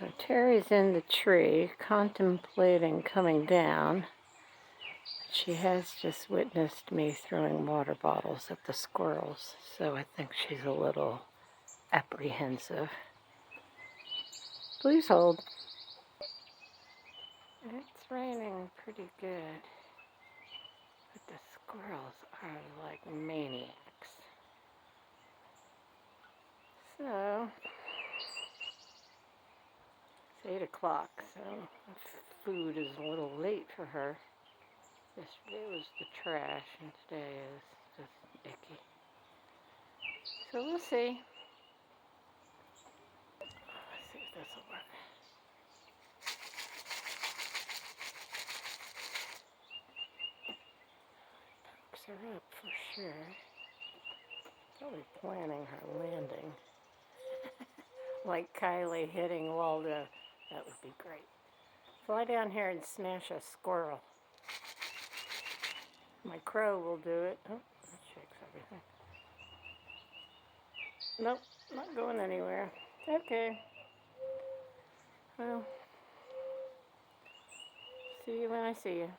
So Terry's in the tree contemplating coming down. She has just witnessed me throwing water bottles at the squirrels, so I think she's a little apprehensive. Please hold. It's raining pretty good, but the squirrels are like maniacs. So, it's 8 o'clock, so food is a little late for her. Yesterday was the trash, and today is just icky. So we'll see. Let's see if this will work. Pokes her up for sure. Probably planning her landing. Like Kylie hitting Waldo. That would be great. Fly down here and smash a squirrel. My crow will do it. Oh, that shakes everything. Nope, not going anywhere. Okay. Well, see you when I see you.